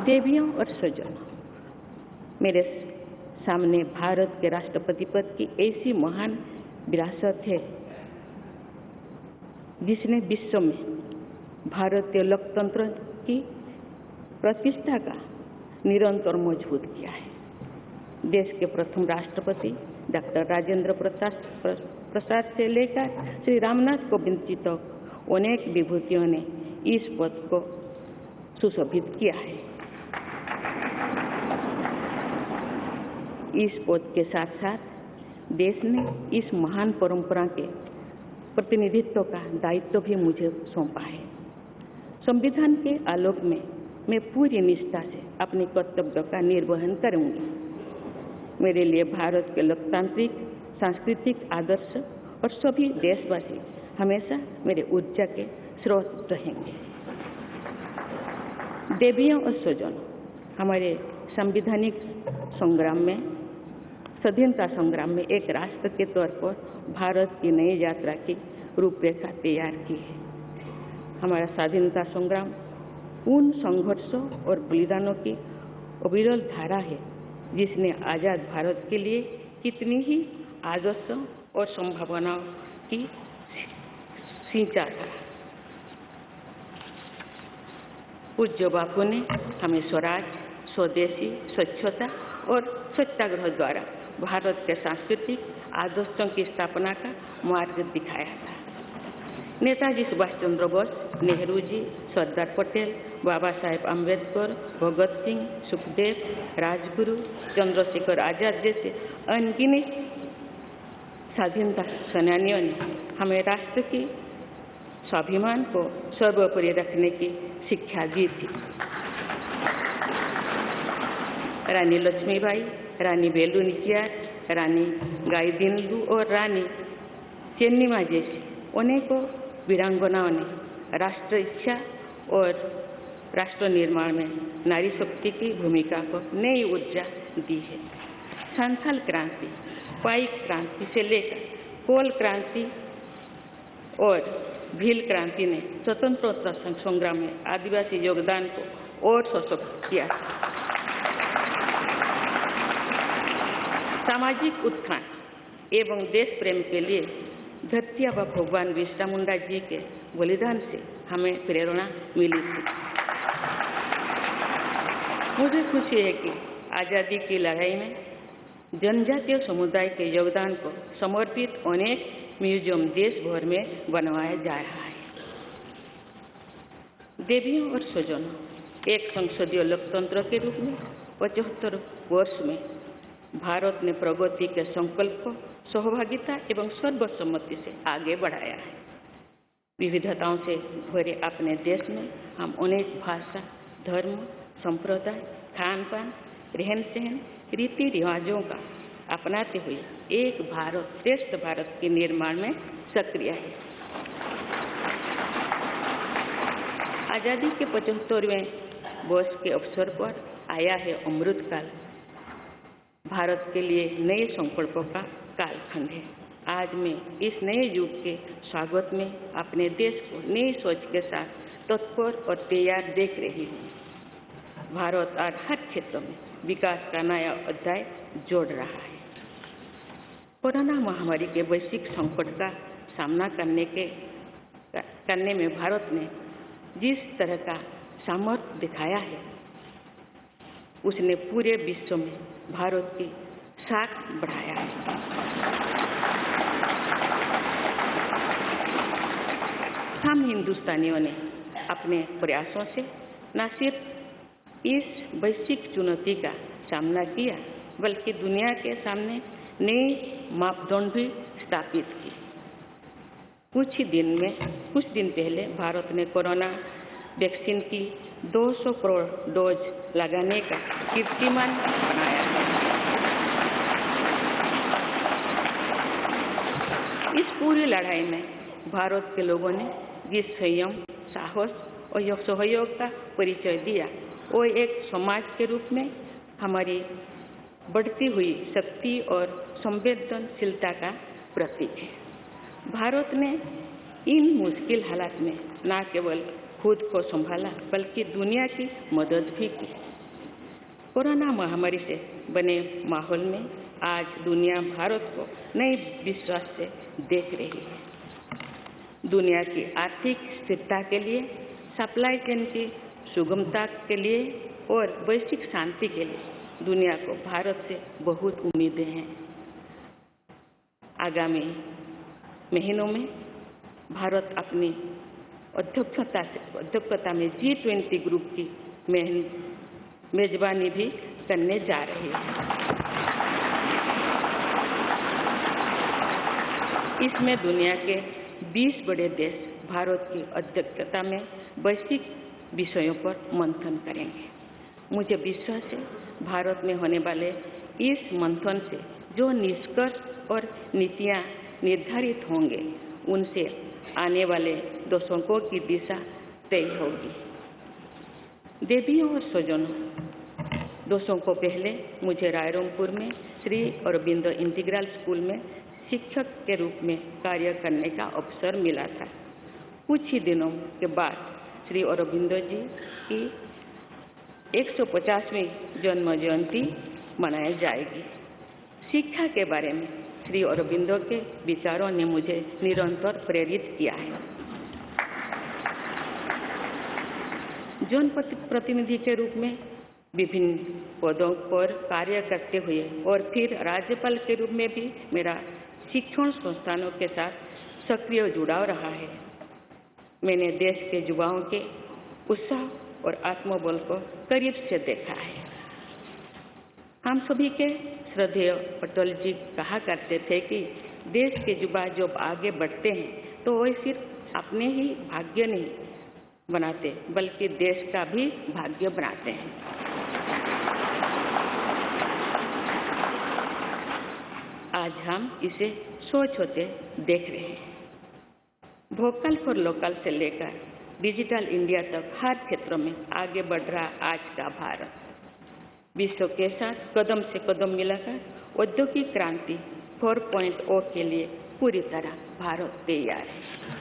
देवियों और स्वजनों, मेरे सामने भारत के राष्ट्रपति पद की ऐसी महान विरासत है जिसने विश्व में भारतीय लोकतंत्र की प्रतिष्ठा का निरंतर मजबूत किया है। देश के प्रथम राष्ट्रपति डॉक्टर राजेंद्र प्रसाद से लेकर श्री रामनाथ कोविंद जी तक अनेक विभूतियों ने इस पद को सुशोभित किया है। इस पद के साथ साथ देश ने इस महान परंपरा के प्रतिनिधित्व का दायित्व भी मुझे सौंपा है। संविधान के आलोक में मैं पूरी निष्ठा से अपने कर्तव्यों का निर्वहन करूंगी। मेरे लिए भारत के लोकतांत्रिक सांस्कृतिक आदर्श और सभी देशवासी हमेशा मेरे ऊर्जा के स्रोत रहेंगे। देवियों और स्वजनों, हमारे संवैधानिक संग्राम में, स्वाधीनता संग्राम में एक राष्ट्र के तौर पर भारत की नई यात्रा की रूपरेखा तैयार की है। हमारा स्वाधीनता संग्राम उन संघर्षों और बलिदानों की अविरल धारा है जिसने आजाद भारत के लिए कितनी ही आदर्शों और संभावनाओं की सिंचा था। पूज्य बापू ने हमें स्वराज, स्वदेशी, स्वच्छता और सत्याग्रह द्वारा भारत के सांस्कृतिक आदर्शों की स्थापना का मार्ग दिखाया था। नेताजी सुभाष चंद्र बोस, नेहरू जी, सरदार पटेल, बाबा साहेब अम्बेडकर, भगत सिंह, सुखदेव, राजगुरु, चंद्रशेखर आजाद जैसे अनगिनत स्वाधीनता सेनानियों ने हमें राष्ट्र की स्वाभिमान को सर्वोपरि रखने की शिक्षा दी थी। रानी लक्ष्मीबाई, रानी वेलु नाचियार, रानी गाईदिन्यू और रानी चेन्निमा जैसी अनेकों वीरांगनाओं ने राष्ट्र इच्छा और राष्ट्र निर्माण में नारी शक्ति की भूमिका को नई ऊर्जा दी है। संथाल क्रांति, पाइक क्रांति से लेकर कोल क्रांति और भील क्रांति ने स्वतंत्रता संग्राम में आदिवासी योगदान को और सशक्त किया। सामाजिक उत्थान एवं देश प्रेम के लिए धरती आबा भगवान बिरसा मुंडा जी के बलिदान से हमें प्रेरणा मिली थी। मुझे खुशी है कि आज़ादी की लड़ाई में जनजातीय समुदाय के योगदान को समर्पित अनेक म्यूजियम देश भर में बनवाया जा रहा है। देवियों और स्वजनों, एक संसदीय लोकतंत्र के रूप में 75 वर्ष में भारत ने प्रगति के संकल्प को सहभागिता एवं सर्वसम्मति से आगे बढ़ाया है। विविधताओं से भरे अपने देश में हम अनेक भाषा, धर्म, संप्रदाय, खान पान, रहन सहन, रीति रिवाजों का अपनाते हुए एक भारत श्रेष्ठ भारत के निर्माण में सक्रिय है। आज़ादी के 75वें वर्ष के अवसर पर आया है अमृत काल। भारत के लिए नए संकल्पों का कालखंड है। आज मैं इस नए युग के स्वागत में अपने देश को नई सोच के साथ तत्पर और तैयार देख रही हूँ। भारत आज हर क्षेत्र में विकास का नया अध्याय जोड़ रहा है। कोरोना महामारी के वैश्विक संकट का सामना करने में भारत ने जिस तरह का सामर्थ्य दिखाया है, उसने पूरे विश्व में भारत की साख बढ़ाया है। हम हिंदुस्तानियों ने अपने प्रयासों से न सिर्फ इस वैश्विक चुनौती का सामना किया, बल्कि दुनिया के सामने नए मापदंड भी स्थापित किए। कुछ दिन पहले भारत ने कोरोना वैक्सीन की 200 करोड़ डोज लगाने का कीर्तिमान बनाया है। इस पूरी लड़ाई में भारत के लोगों ने जिस संयम, साहस और सहयोग का परिचय दिया, वो एक समाज के रूप में हमारी बढ़ती हुई शक्ति और संवेदनशीलता का प्रतीक है। भारत ने इन मुश्किल हालात में न केवल खुद को संभाला, बल्कि दुनिया की मदद भी की। कोरोना महामारी से बने माहौल में आज दुनिया भारत को नए विश्वास से देख रही है। दुनिया की आर्थिक स्थिरता के लिए, सप्लाई चेन की सुगमता के लिए और वैश्विक शांति के लिए दुनिया को भारत से बहुत उम्मीदें हैं। आगामी महीनों में भारत अपनी अध्यक्षता में G20 ग्रुप की मेजबानी भी करने जा रही है। इसमें दुनिया के 20 बड़े देश भारत की अध्यक्षता में वैश्विक विषयों पर मंथन करेंगे। मुझे विश्वास है भारत में होने वाले इस मंथन से जो निष्कर्ष और नीतियां निर्धारित होंगे उनसे आने वाले दशकों की दिशा तय होगी। देवियों और स्वजनों, दशकों पहले मुझे रायरंगपुर में श्री अरबिंदो इंटीग्रल स्कूल में शिक्षक के रूप में कार्य करने का अवसर मिला था। कुछ ही दिनों के बाद श्री अरबिंदो जी की 150वीं जन्म जयंती मनाई जाएगी। शिक्षा के बारे में श्री अरबिंदो के विचारों ने मुझे निरंतर प्रेरित किया है। जन प्रतिनिधि के रूप में विभिन्न पदों पर कार्य करते हुए और फिर राज्यपाल के रूप में भी मेरा शिक्षण संस्थानों के साथ सक्रिय जुड़ाव रहा है। मैंने देश के युवाओं के उत्साह और आत्मबल को करीब से देखा है। हम सभी के श्रद्धेय अटल जी कहा करते थे कि देश के युवा जब आगे बढ़ते हैं तो वे सिर्फ अपने ही भाग्य नहीं बनाते बल्कि देश का भी भाग्य बनाते हैं। आज हम इसे सोच होते देख रहे हैं। वोकल फॉर लोकल से लेकर डिजिटल इंडिया तक हर क्षेत्र में आगे बढ़ रहा आज का भारत विश्व के साथ कदम से कदम मिलाकर औद्योगिक क्रांति 4.0 के लिए पूरी तरह भारत तैयार है।